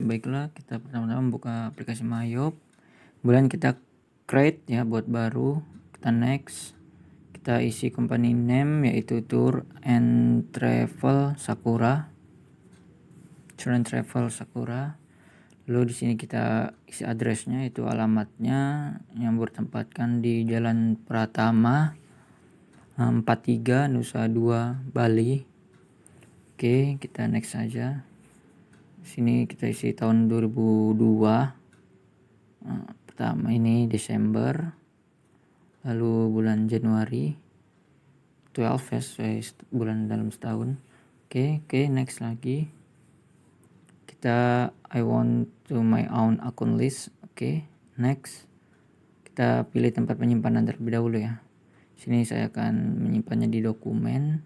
baiklah kita pertama-tama buka aplikasi Mayop, kemudian kita create ya buat baru, kita next, kita isi company name yaitu Tour and Travel Sakura, lalu di sini kita isi addressnya, itu alamatnya yang bertempatkan di Jalan Pratama 43 Nusa Dua Bali. Oke, kita next saja. Sini kita isi tahun 2002. Pertama ini Desember, lalu bulan Januari 12 ya, bulan dalam setahun. Oke, next lagi. Kita I want to my own account list. Oke, next. Kita pilih tempat penyimpanan terlebih dahulu ya. Sini saya akan menyimpannya di dokumen,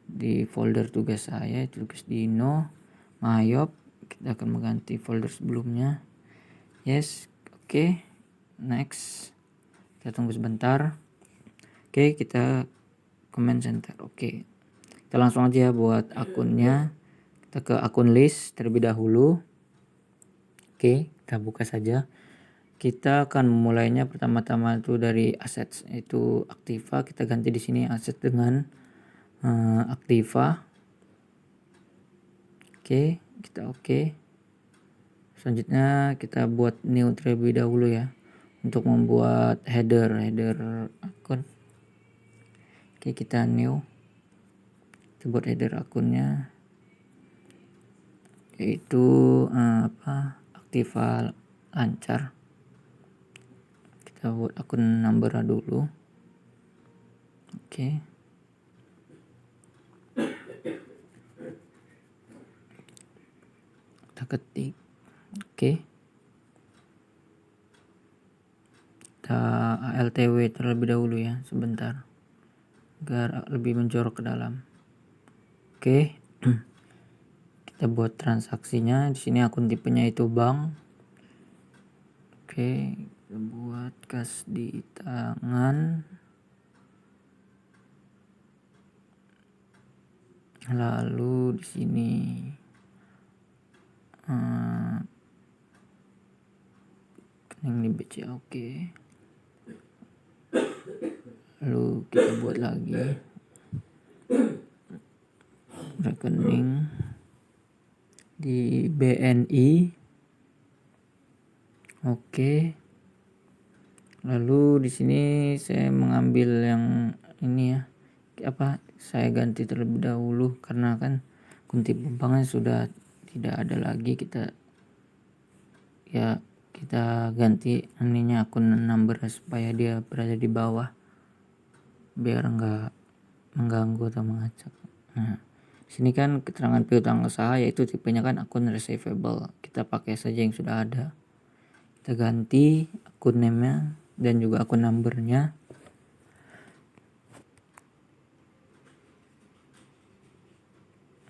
di folder tugas saya, tugas Dino, Mayop. Kita akan mengganti folder sebelumnya. Yes, oke. Next. Kita tunggu sebentar. Oke, kita command center. Oke. Kita langsung aja buat akunnya. Kita ke akun list terlebih dahulu. Oke, kita buka saja. Kita akan memulainya pertama-tama itu dari assets, itu Activa. Kita ganti di sini aset dengan Activa. Oke, kita oke. Selanjutnya kita buat new terlebih dahulu ya, untuk membuat header akun. Oke, kita new. Kita buat header akunnya yaitu Activa lancar. Kita buat akun number dulu. Oke. Kita ketik. Oke. Kita ALTW terlebih dahulu ya, sebentar agar lebih menjorok ke dalam. Oke. Kita buat transaksinya. Di sini akun tipenya itu bank. Oke, kita buat kas di tangan. Lalu di sini rekening di BCA. Oke. Lalu kita buat lagi rekening di BNI. Oke. Lalu di sini saya mengambil yang ini ya. Saya ganti terlebih dahulu karena kan kunci banknya sudah tidak ada lagi. Kita ganti ininya akun number supaya dia berada di bawah biar enggak mengganggu atau mengacak. Nah, sini kan keterangan piutang usaha yaitu tipenya kan akun receivable. Kita pakai saja yang sudah ada. Kita ganti akun name-nya dan juga akun number-nya.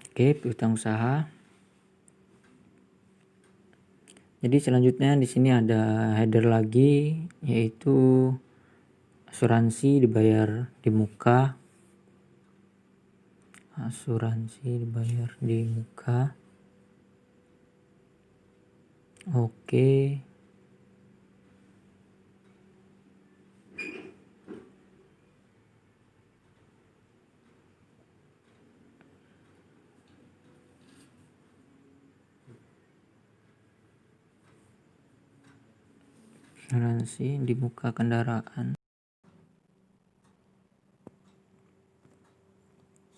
Oke, piutang usaha. Jadi selanjutnya di sini ada header lagi yaitu asuransi dibayar di muka. Oke. Asuransi di muka kendaraan.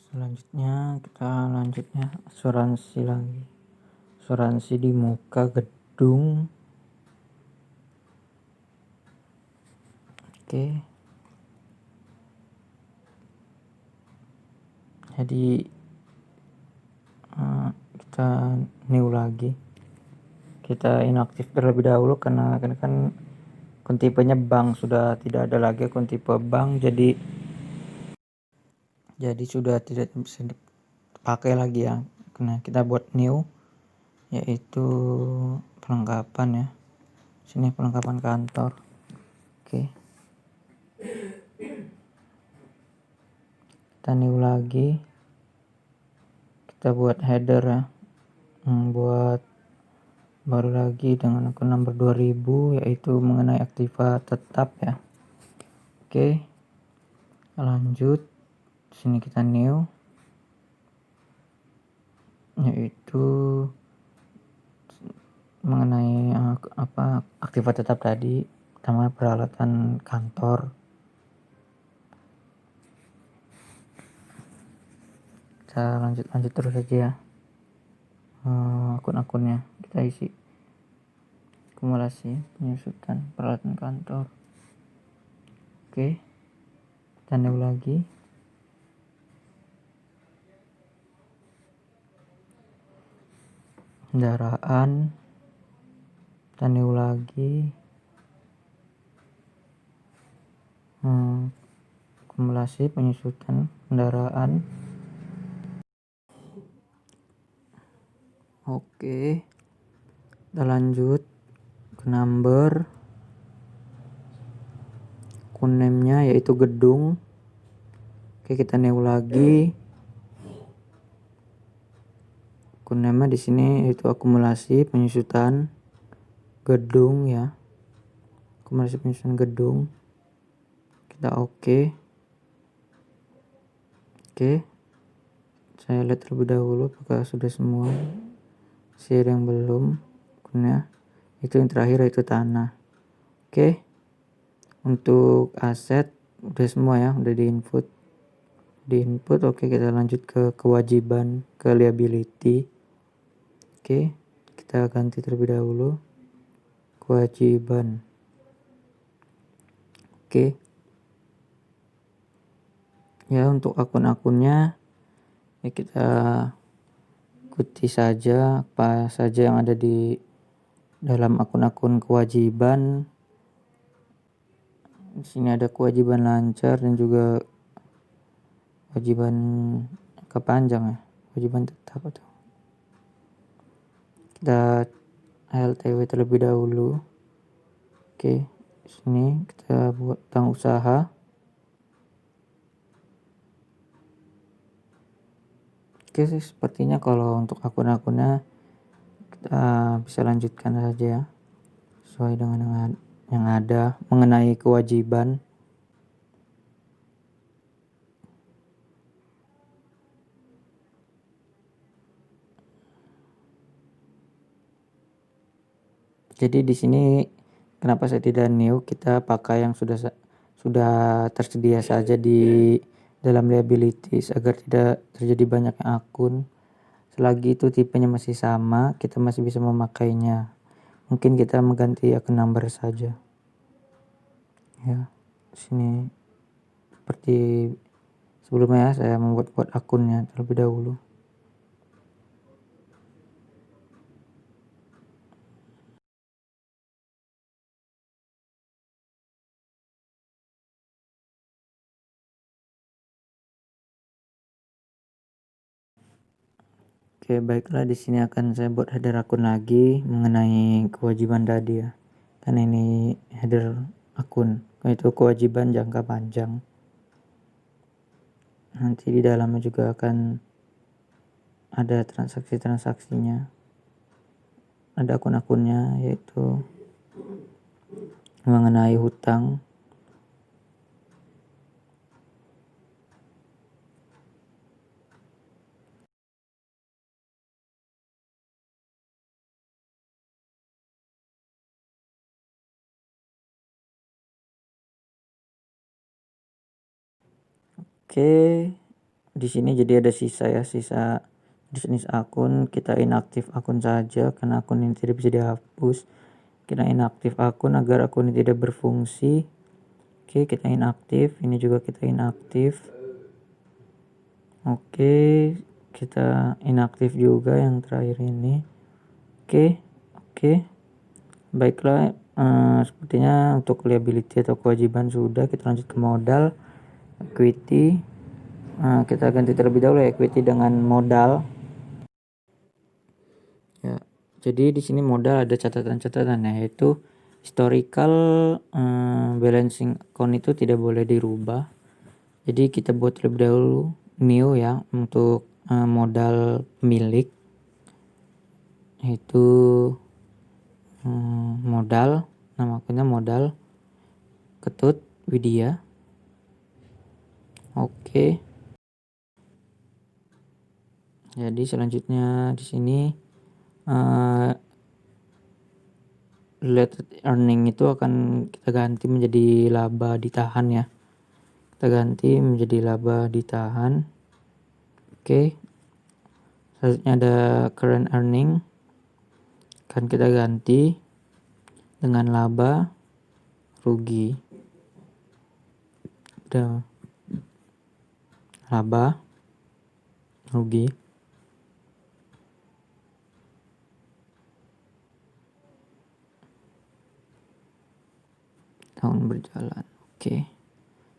Selanjutnya kita asuransi lagi. Asuransi di muka gedung. Oke. Jadi kita new lagi. Kita inaktif terlebih dahulu karena kan akun tipenya bank sudah tidak ada lagi akun tipe bank, jadi sudah tidak bisa dipakai lagi ya. Nah, kita buat new yaitu perlengkapan ya. Sini perlengkapan kantor. Oke. Kita new lagi. Kita buat header ya. baru lagi dengan akun number 2000, yaitu mengenai aktiva tetap ya. Oke, lanjut. Sini kita new, yaitu mengenai aktiva tetap tadi, pertama peralatan kantor. Kita lanjut terus aja ya. Akun-akunnya kita isi, akumulasi penyusutan peralatan kantor. Oke, kita new lagi. Kendaraan, kita new lagi. Akumulasi penyusutan kendaraan. Oke, kita lanjut ke number. Akun name-nya yaitu gedung. Oke, kita new lagi. Akun name di sini yaitu akumulasi penyusutan gedung ya. Akumulasi penyusutan gedung. Kita oke. Oke. Saya lihat terlebih dahulu apakah sudah semua. Masih ada yang belum akunnya. Itu yang terakhir yaitu tanah. Oke. Untuk aset udah semua ya, udah di input. Oke, kita lanjut ke kewajiban, ke liability. Oke, kita ganti terlebih dahulu kewajiban. Oke. Ya, untuk akun-akunnya ya kita ikuti saja apa saja yang ada di dalam akun-akun kewajiban. Di sini ada kewajiban lancar dan juga kewajiban jangka panjang ya, kewajiban tetap atau kita LTW terlebih dahulu. Oke, di sini kita buat tentang usaha. Oke sih, sepertinya kalau untuk akun-akunnya kita bisa lanjutkan saja ya, sesuai dengan yang ada mengenai kewajiban. Jadi di sini kenapa saya tidak new, kita pakai yang sudah tersedia saja di dalam liabilities agar tidak terjadi banyaknya akun. Selagi itu tipenya masih sama, kita masih bisa memakainya. Mungkin kita mengganti akun number saja. Ya, sini seperti sebelumnya saya membuat akunnya terlebih dahulu. Oke, baiklah, di sini akan saya buat header akun lagi mengenai kewajiban tadi ya. Kan ini header akun, yaitu kewajiban jangka panjang. Nanti di dalamnya juga akan ada transaksi-transaksinya. Ada akun-akunnya yaitu mengenai hutang. Oke, di sini jadi ada sisa jenis akun. Kita inaktif akun saja karena akun ini tidak bisa dihapus. Kita inaktif akun agar akun ini tidak berfungsi. Oke, kita inaktif. Ini juga kita inaktif. Oke, kita inaktif juga yang terakhir ini. Oke. Baiklah, sepertinya untuk liability atau kewajiban sudah. Kita lanjut ke modal, equity. Kita ganti terlebih dahulu ya, equity dengan modal. Ya, jadi di sini modal ada catatan-catatan yaitu historical balancing account itu tidak boleh dirubah. Jadi kita buat terlebih dahulu new ya untuk modal pemilik, yaitu modal, nama akunnya modal Ketut Widya. Oke. Jadi selanjutnya di sini related earning itu akan kita ganti menjadi laba ditahan ya. Kita ganti menjadi laba ditahan. Oke. Selanjutnya ada current earning. Akan kita ganti dengan laba rugi. Udah. Laba rugi. Tahun berjalan. Oke.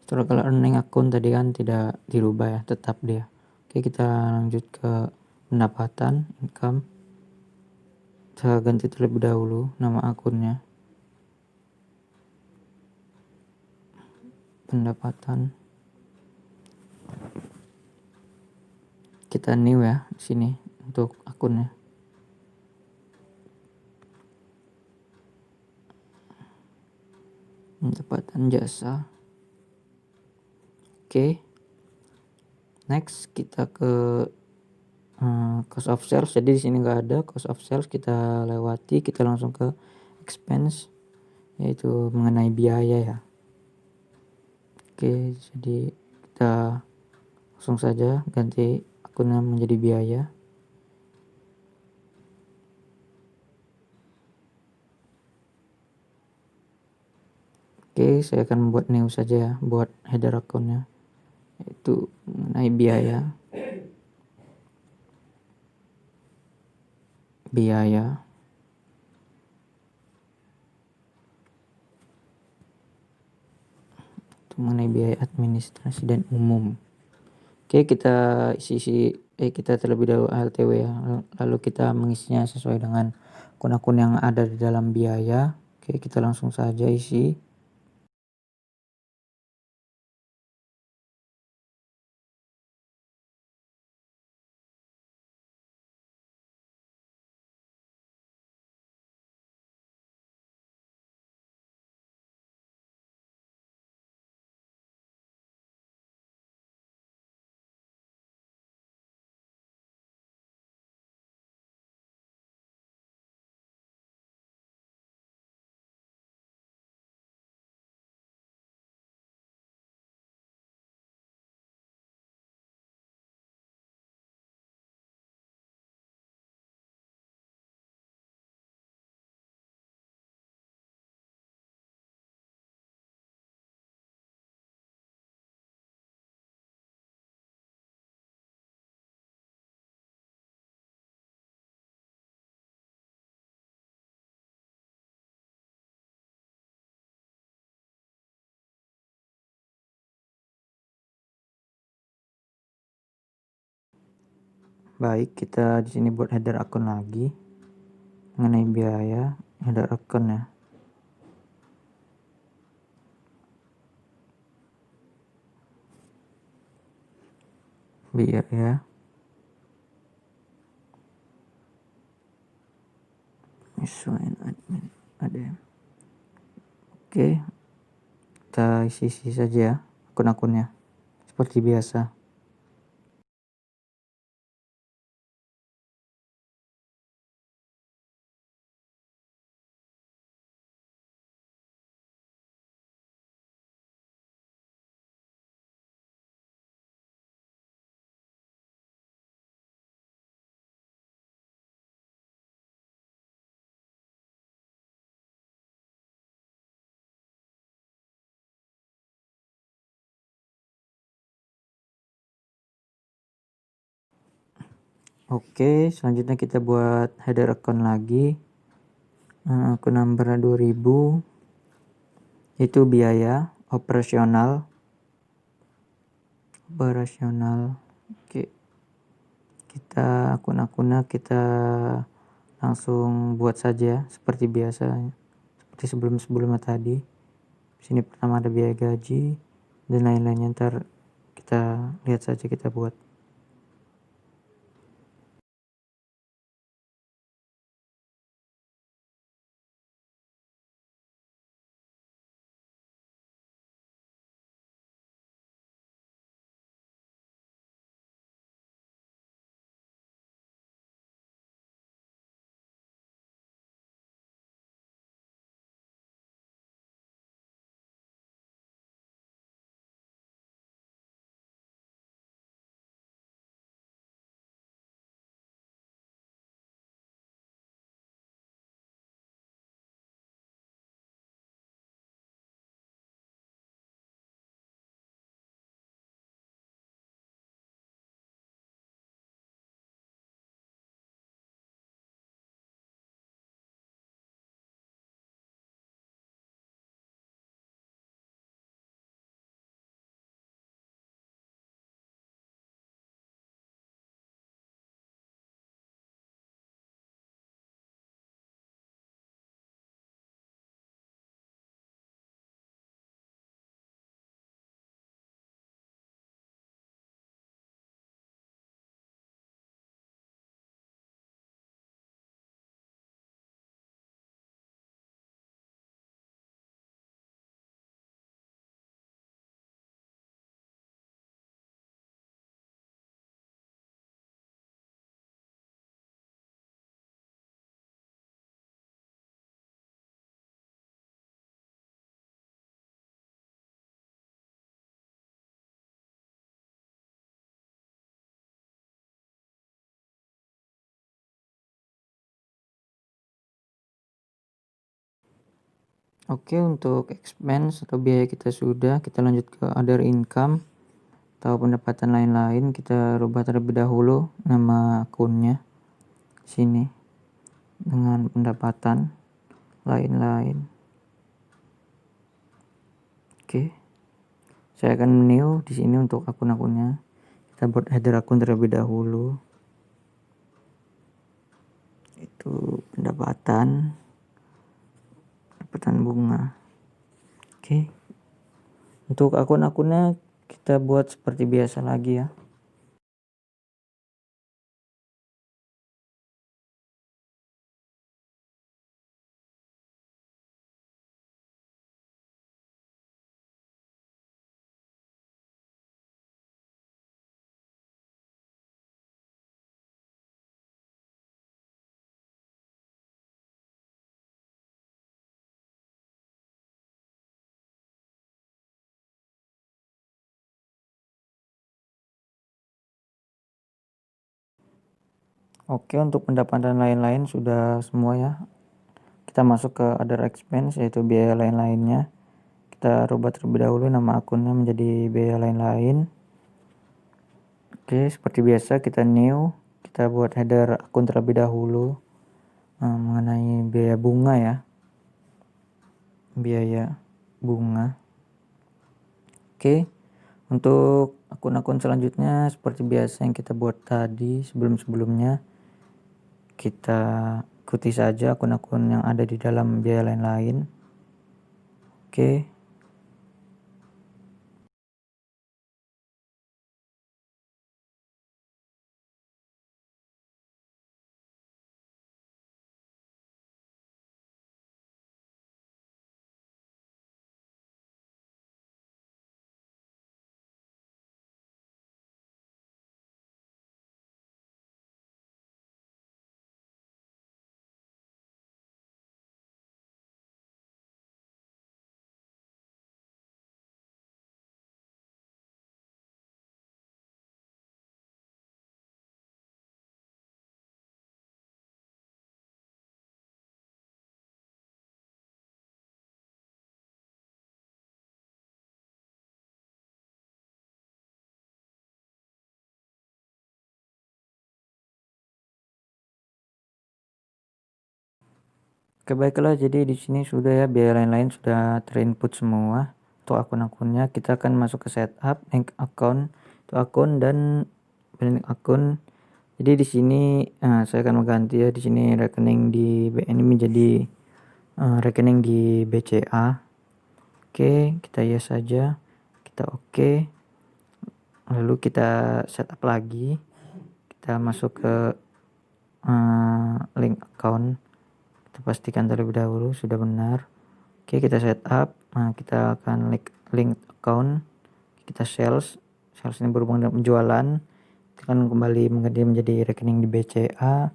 Historical earning akun tadi kan tidak dirubah ya, tetap dia. Oke, kita lanjut ke pendapatan, income. Kita ganti terlebih dahulu nama akunnya. Pendapatan. Kita new ya di sini untuk akunnya. Pendapatan jasa. Oke. Next kita ke cost of sales. Jadi di sini nggak ada cost of sales, kita lewati, kita langsung ke expense, yaitu mengenai biaya ya. Oke, jadi kita langsung saja ganti akunnya menjadi biaya. Oke, saya akan membuat new saja ya, buat header akunnya, yaitu mengenai biaya. Itu mengenai biaya administrasi dan umum. Oke, kita kita terlebih dahulu ALTW ya, lalu kita mengisinya sesuai dengan akun-akun yang ada di dalam biaya. Oke, kita langsung saja isi. Baik, kita di sini buat header akun lagi mengenai biaya, header akun ya. Biaya. Penyesuaian admin ADM. Oke, kita isi saja ya akun-akunnya seperti biasa. Oke, selanjutnya kita buat header account lagi. Akun number 2000 itu biaya operasional. Oke, kita akun-akunnya kita langsung buat saja seperti biasa, seperti sebelumnya tadi. Di sini pertama ada biaya gaji dan lain-lainnya, ntar kita lihat saja, kita buat. Oke, untuk expense atau biaya kita sudah, kita lanjut ke other income atau pendapatan lain-lain. Kita rubah terlebih dahulu nama akunnya sini dengan pendapatan lain-lain. Oke, saya akan new di sini untuk akun-akunnya. Kita buat header akun terlebih dahulu. Itu pendapatan bunga. Oke, untuk akun-akunnya kita buat seperti biasa lagi ya. Oke, untuk pendapatan lain-lain sudah semua ya. Kita masuk ke other expense, yaitu biaya lain-lainnya. Kita rubah terlebih dahulu nama akunnya menjadi biaya lain-lain. Oke, seperti biasa kita new, kita buat header akun terlebih dahulu mengenai biaya bunga ya. Biaya bunga. Oke, untuk akun-akun selanjutnya seperti biasa yang kita buat tadi sebelum-sebelumnya, kita ikuti saja akun-akun yang ada di dalam biaya lain-lain. Oke. Oke, baiklah, jadi di sini sudah ya, biaya lain-lain sudah terinput semua. Untuk akun-akunnya kita akan masuk ke setup bank account, itu akun dan bank akun. Jadi di sini saya akan mengganti ya, di sini rekening di BNI menjadi rekening di BCA. Oke, kita yes saja, kita oke. Lalu kita setup lagi, kita masuk ke link account. Kita pastikan terlebih dahulu sudah benar. Oke, kita setup. Nah, kita akan link account. Kita sales ini berhubungan dengan penjualan. Kita akan kembali mengganti menjadi rekening di BCA.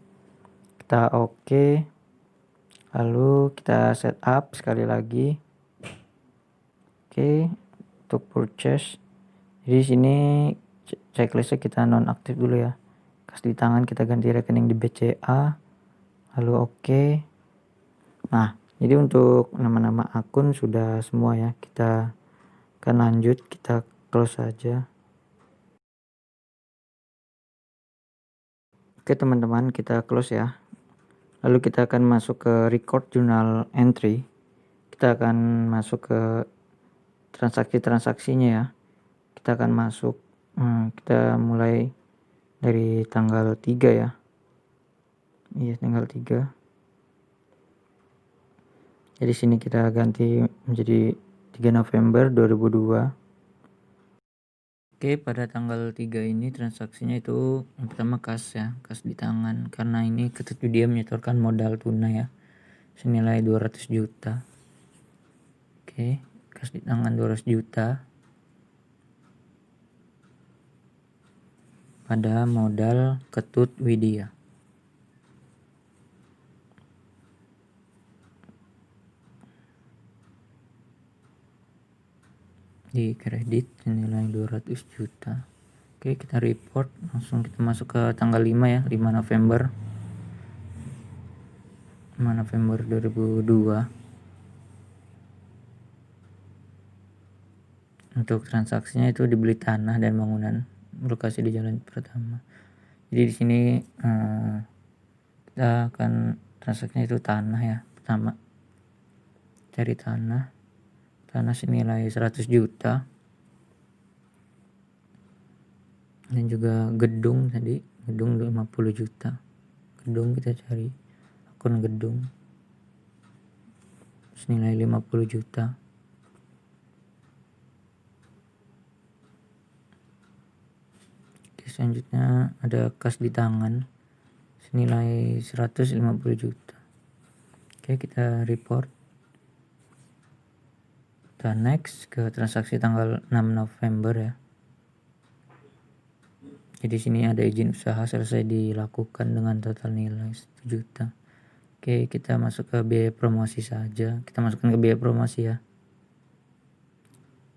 Kita oke. Lalu kita setup sekali lagi. Oke, untuk purchase. Jadi sini checklistnya kita nonaktif dulu ya. Kas di tangan kita ganti rekening di BCA. Lalu oke. Nah, jadi untuk nama-nama akun sudah semua ya. Kita akan lanjut, kita close saja. Oke teman-teman, kita close ya. Lalu kita akan masuk ke record journal entry. Kita akan masuk ke transaksi-transaksinya ya. Kita akan masuk, kita mulai dari tanggal 3 ya. Iya, tanggal 3. Jadi sini kita ganti menjadi 3 November 2002. Oke, pada tanggal 3 ini transaksinya itu yang pertama kas ya, kas di tangan, karena ini dia menyetorkan modal tunai ya, senilai 200 juta. Oke, kas di tangan 200 juta pada modal Ketut Widya. Di kredit senilai 200 juta. Oke, kita report, langsung kita masuk ke tanggal 5 ya, 5 November 2002. Untuk transaksinya itu dibeli tanah dan bangunan berlokasi di Jalan Pratama. Jadi di sini kita akan transaksinya itu tanah ya. Pertama cari tanah senilai 100 juta, dan juga gedung 50 juta. Gedung kita cari akun gedung senilai 50 juta. Oke, selanjutnya ada kas di tangan senilai 150 juta. Oke, kita report. Kita next ke transaksi tanggal 6 November ya. Jadi sini ada izin usaha selesai dilakukan dengan total nilai 1 juta. Oke, kita masuk ke biaya promosi saja. Kita masukkan ke biaya promosi ya.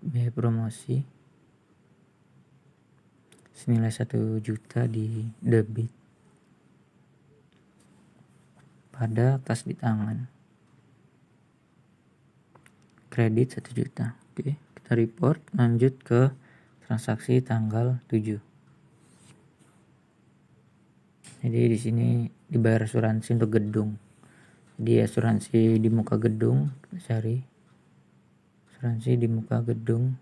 Biaya promosi senilai 1 juta di debit pada kas di tangan. Kredit 1 juta. Oke, kita report. Lanjut ke transaksi tanggal 7. Jadi di sini dibayar asuransi untuk gedung. Jadi asuransi di muka gedung, kita cari asuransi di muka gedung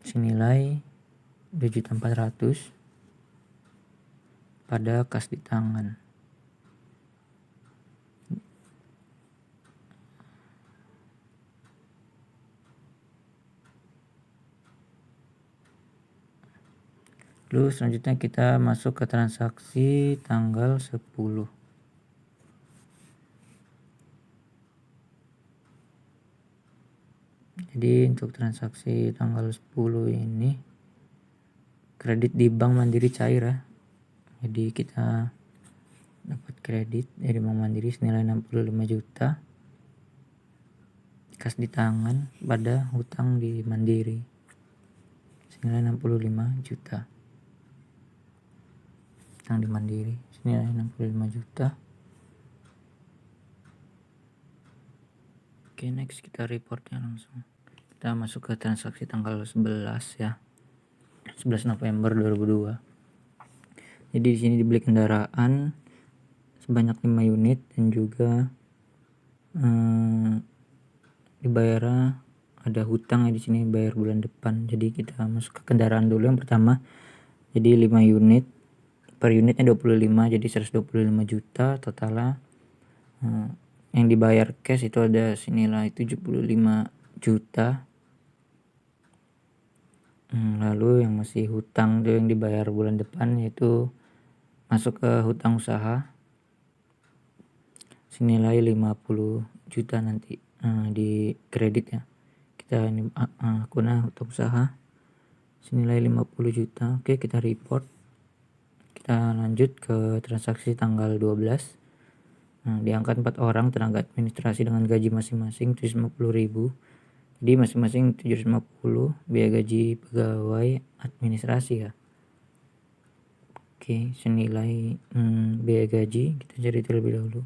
senilai 2.400.000 pada kas di tangan. Lalu selanjutnya kita masuk ke transaksi tanggal 10. Jadi untuk transaksi tanggal 10 ini kredit di Bank Mandiri cair ya. Jadi kita dapat kredit dari Bank Mandiri senilai 65 juta. Kas di tangan pada hutang di Mandiri senilai 65 juta. Hutang di Mandiri senilai 65 juta. Oke, next kita reportnya langsung. Kita masuk ke transaksi tanggal 11 ya. 11 November 2002. Jadi di sini dibeli kendaraan sebanyak 5 unit dan juga dibayar ada hutang ya di sini, bayar bulan depan. Jadi kita masuk ke kendaraan dulu yang pertama. Jadi 5 unit, per unitnya 25, jadi 125 juta totalnya. Yang dibayar cash itu ada senilai 75 juta. Lalu yang masih hutang itu yang dibayar bulan depan, yaitu masuk ke hutang usaha senilai 50 juta nanti di kredit ya. Kita ini akunnya hutang usaha senilai 50 juta. Oke, kita report. Kita lanjut ke transaksi tanggal 12. Diangkat 4 orang tenaga administrasi dengan gaji masing-masing 750.000. Jadi masing-masing 750 biaya gaji pegawai administrasi ya. Oke, senilai biaya gaji kita cari terlebih dahulu.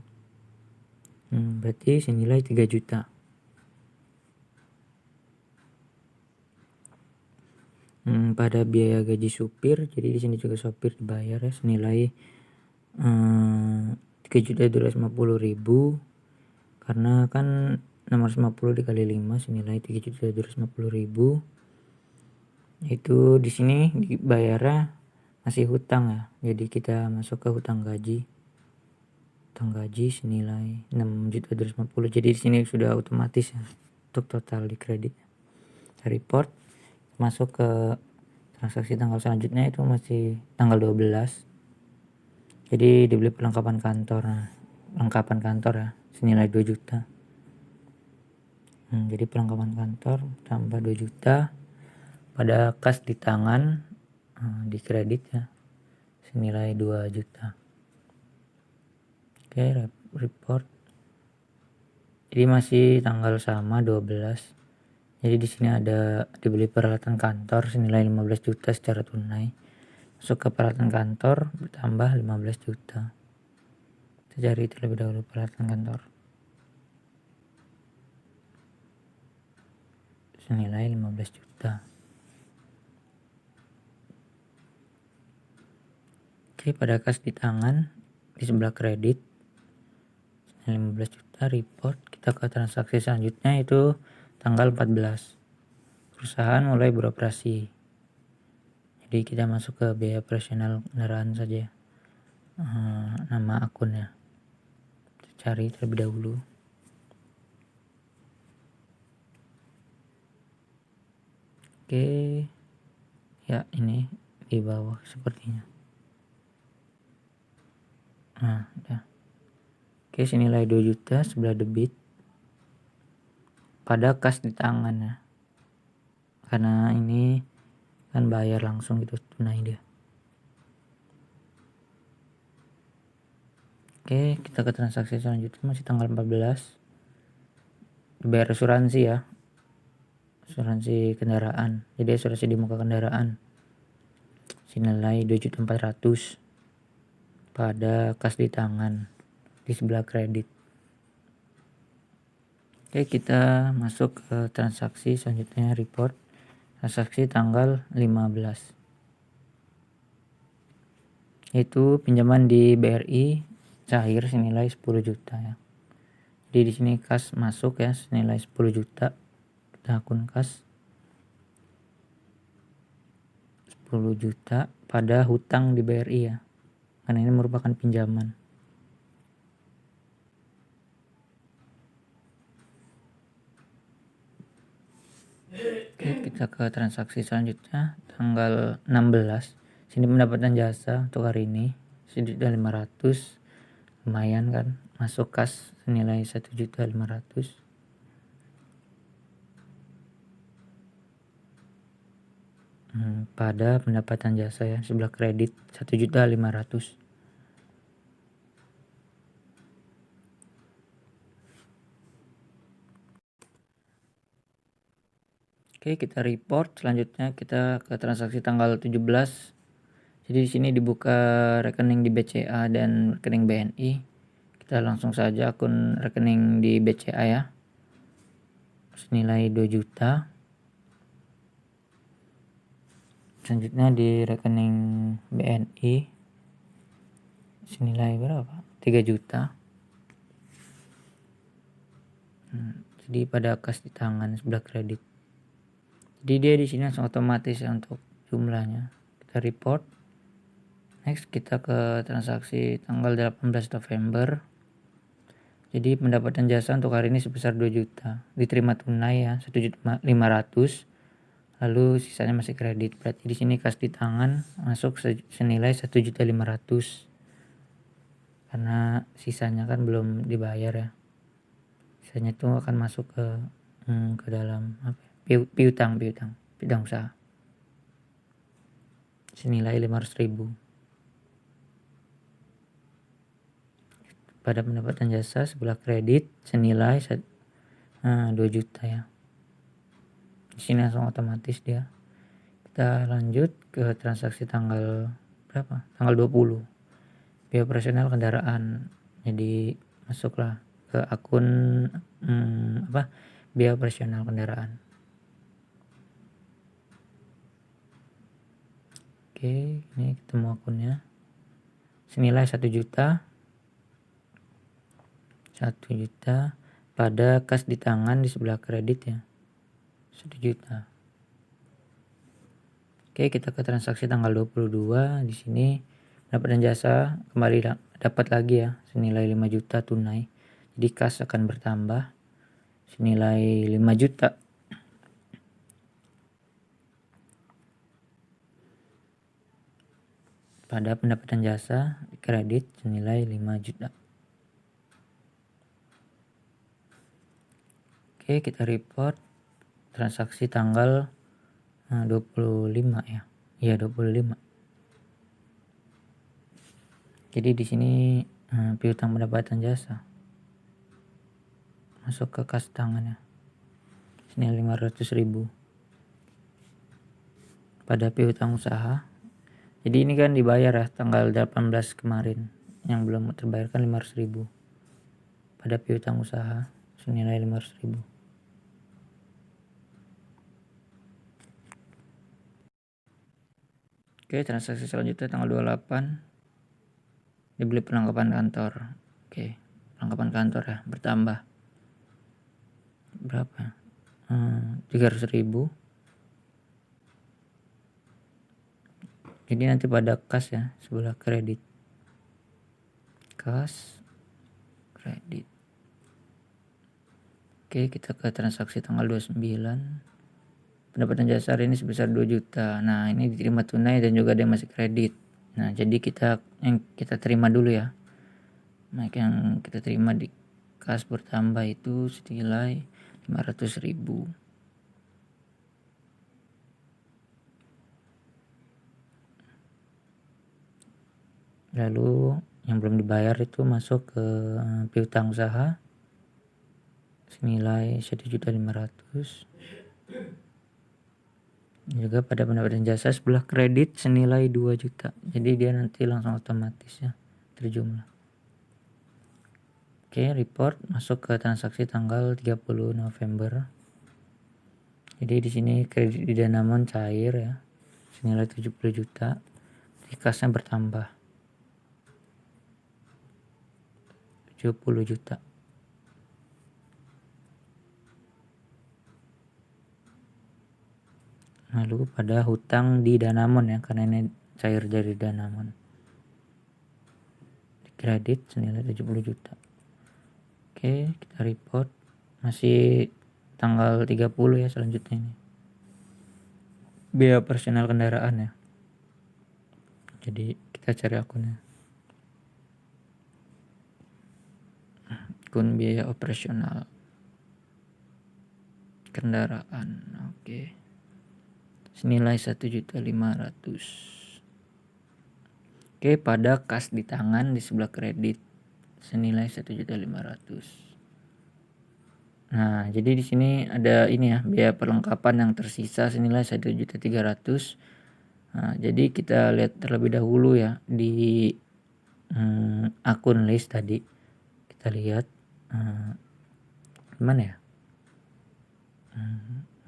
Berarti senilai 3 juta. Pada biaya gaji supir, jadi di sini juga sopir dibayar ya senilai 3.250.000, karena kan 650 dikali 5 senilai 3.250.000. Itu di sini dibayarnya masih hutang ya. Jadi kita masuk ke hutang gaji. Hutang gaji senilai 6.250. Jadi di sini sudah otomatis ya untuk total di kredit. Kita report. Masuk ke transaksi tanggal selanjutnya, itu masih tanggal 12. Jadi dibeli perlengkapan kantor. Perlengkapan kantor ya senilai 2 juta. Jadi perlengkapan kantor tambah 2 juta pada kas di tangan di kredit ya senilai 2 juta. Oke, report. Jadi masih tanggal sama 12. Jadi di sini ada dibeli peralatan kantor senilai 15 juta secara tunai. Masuk ke peralatan kantor bertambah 15 juta. Kita cari terlebih dahulu peralatan kantor. senilai 15 juta. Oke, pada kas di tangan di sebelah kredit 15 juta report, kita ke transaksi selanjutnya itu tanggal 14. Perusahaan mulai beroperasi. Jadi kita masuk ke biaya operasional kendaraan saja. Nama akunnya. Kita cari terlebih dahulu. Oke. Ya, ini di bawah sepertinya. Nah, ya. Oke, senilai 2 juta sebelah debit pada kas di tangan ya. Karena ini kan bayar langsung gitu, tunai dia. Oke, kita ke transaksi selanjutnya masih tanggal 14. Bayar asuransi ya. Asuransi kendaraan. Jadi asuransi di muka kendaraan. Senilai 2.400.000 pada kas di tangan di sebelah kredit. Oke, kita masuk ke transaksi selanjutnya report. Transaksi tanggal 15. Itu pinjaman di BRI cair senilai 10 juta ya. Jadi di sini kas masuk ya senilai 10 juta. Kita akun kas 10 juta pada hutang di BRI ya. Karena ini merupakan pinjaman. Oke, kita ke transaksi selanjutnya tanggal 16. Sini pendapatan jasa untuk hari ini 1.500.000. Lumayan kan, masuk kas senilai 1.500.000. Pada pendapatan jasa ya sebelah kredit 1.500.000. Oke, kita report selanjutnya kita ke transaksi tanggal 17. Jadi di sini dibuka rekening di BCA dan rekening BNI. Kita langsung saja akun rekening di BCA ya. Senilai 2 juta. Selanjutnya di rekening BNI senilai berapa? 3 juta. Jadi pada kas di tangan sebelah kredit. Jadi dia di sini langsung otomatis ya untuk jumlahnya. Kita report. Next kita ke transaksi tanggal 18 November. Jadi pendapatan jasa untuk hari ini sebesar 2 juta. Diterima tunai ya 1.500.000. Lalu sisanya masih kredit. Berarti di sini kas di tangan masuk senilai 1.500.000. Karena sisanya kan belum dibayar ya. Sisanya itu akan masuk ke dalam apa? Piutang usaha senilai 500.000 pada pendapatan jasa sebelah kredit senilai 2 juta ya. Di sini langsung otomatis dia. Kita lanjut ke transaksi tanggal berapa? Tanggal 20. Biaya operasional kendaraan. Jadi masuklah ke akun biaya operasional kendaraan. Oke, ini ketemu akunnya. Senilai 1 juta. 1 juta pada kas di tangan di sebelah kredit ya. 1 juta. Oke, kita ke transaksi tanggal 22. Di sini pendapatan jasa kembali dapat lagi ya senilai 5 juta tunai. Jadi kas akan bertambah senilai 5 juta. Pada pendapatan jasa kredit senilai 5 juta. Oke, kita report transaksi tanggal 25 ya. Iya, 25. Jadi di sini piutang pendapatan jasa masuk ke kas tangan ya. Senilai 500.000 pada piutang usaha. Jadi ini kan dibayar ya tanggal 18 kemarin. Yang belum terbayarkan 500.000 pada piutang usaha senilai 500.000. Oke, transaksi selanjutnya tanggal 28 dibeli perlengkapan kantor. Oke, perlengkapan kantor ya bertambah berapa? 300.000. Jadi nanti pada kas ya, sebelah kredit, kas kredit. Oke, kita ke transaksi tanggal 29. Pendapatan jasa hari ini sebesar 2 juta. Nah, ini diterima tunai dan juga ada yang masih kredit. Nah, jadi yang kita terima dulu ya. Nah, yang kita terima di kas bertambah itu senilai 500.000. Lalu yang belum dibayar itu masuk ke piutang usaha senilai 1.500.000. Juga pada pendapatan jasa sebelah kredit senilai 2 juta. Jadi dia nanti langsung otomatis ya terjumlah. Oke, report masuk ke transaksi tanggal 30 November. Jadi di sini kredit di Danamon cair ya senilai 70 juta. Di kasnya bertambah 70 juta. Lalu pada hutang di Danamon ya, karena ini cair dari Danamon, di kredit senilai 70 juta. Oke, kita report masih tanggal 30 ya selanjutnya ini. Biaya operasional kendaraan ya. Jadi kita cari akunnya. Akun biaya operasional kendaraan. Oke. Senilai 1.500.000. Oke, pada kas di tangan di sebelah kredit senilai 1.500.000. Nah, jadi di sini ada ini ya, biaya perlengkapan yang tersisa senilai 1.300.000. Nah, jadi kita lihat terlebih dahulu ya di akun list tadi. Kita lihat mana ya?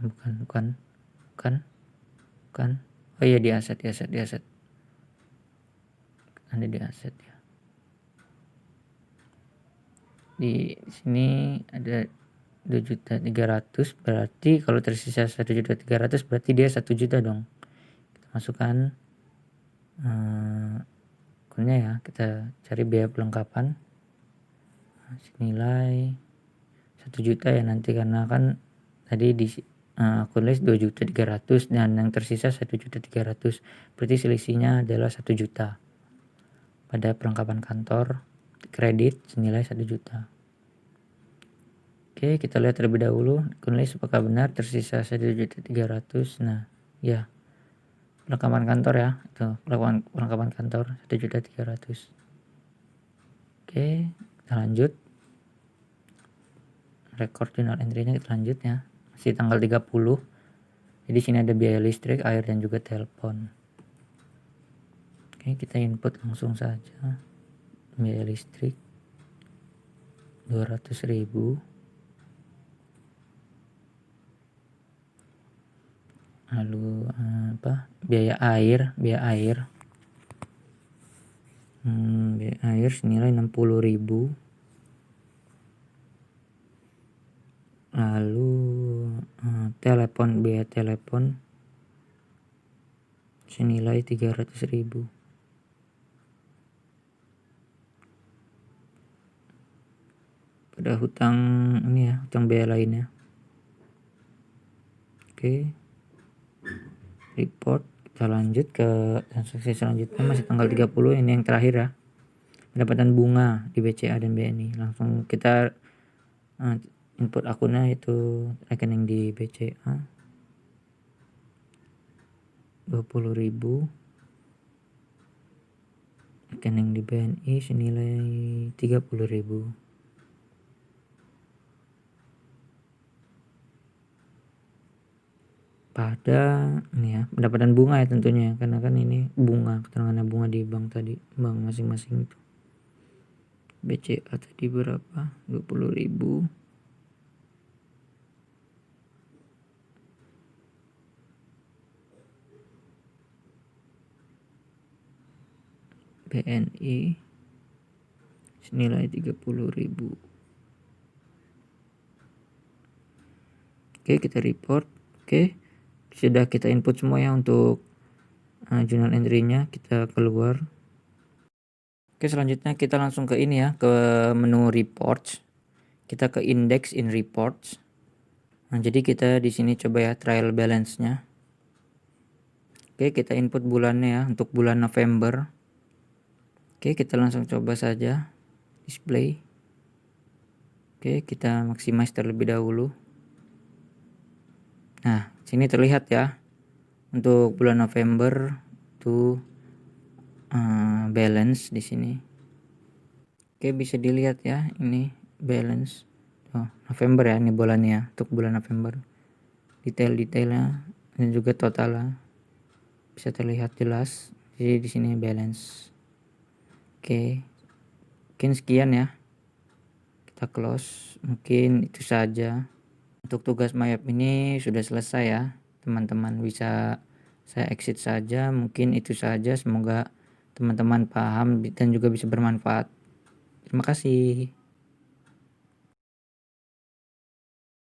Bukan. Oh iya, di aset. Ada di aset ya. Di sini ada 2.300.000, berarti kalau tersisa 1.300.000 berarti dia 1 juta dong. Kita masukkan akunnya ya, kita cari biaya perlengkapan senilai 1 juta ya nanti, karena kan tadi di akun list 2.300.000 dan yang tersisa 1.300.000, berarti selisihnya adalah 1 juta. Pada perlengkapan kantor kredit senilai 1 juta. Oke, kita lihat terlebih dahulu akun list apakah benar tersisa 1.300.000. Nah ya, perlengkapan kantor ya, itu perlengkapan kantor 1.300.000. Oke, kita lanjut. Record journal entry-nya kita lanjut ya. Masih tanggal 30. Jadi sini ada biaya listrik, air dan juga telepon. Oke, kita input langsung saja. Biaya listrik 200.000. Lalu biaya air biaya air senilai 60.000. Lalu biaya telepon senilai 300.000. Pada hutang ini ya, hutang biaya lainnya. Oke, report. Kita lanjut ke transaksi selanjutnya, masih tanggal 30, ini yang terakhir ya. Pendapatan bunga di BCA dan BNI. Langsung kita input akunnya, itu rekening di BCA 20.000, rekening di BNI senilai 30.000. Pada ini ya, pendapatan bunga ya tentunya, karena kan ini bunga, keterangannya bunga di bank tadi, bank masing-masing itu. BCA tadi berapa? 20.000. BNI senilai 30.000. Oke, kita report. Oke, sudah kita input semua ya untuk journal entry-nya. Kita keluar. Oke, selanjutnya kita langsung ke ini ya, ke menu reports. Kita ke index in reports. Nah, jadi kita di sini coba ya trial balance-nya. Oke, kita input bulannya ya untuk bulan November. Oke, kita langsung coba saja display. Oke, kita maximize terlebih dahulu. Nah, sini terlihat ya untuk bulan November tuh balance di sini. Oke, bisa dilihat ya ini balance. Oh, November ya ini bulannya untuk bulan November. Detail-detailnya dan juga totalnya bisa terlihat jelas. Jadi di sini balance. Oke. Mungkin sekian ya. Kita close. Mungkin itu saja. Untuk tugas MyApp ini sudah selesai ya. Teman-teman bisa saya exit saja. Mungkin itu saja. Semoga teman-teman paham dan juga bisa bermanfaat. Terima kasih.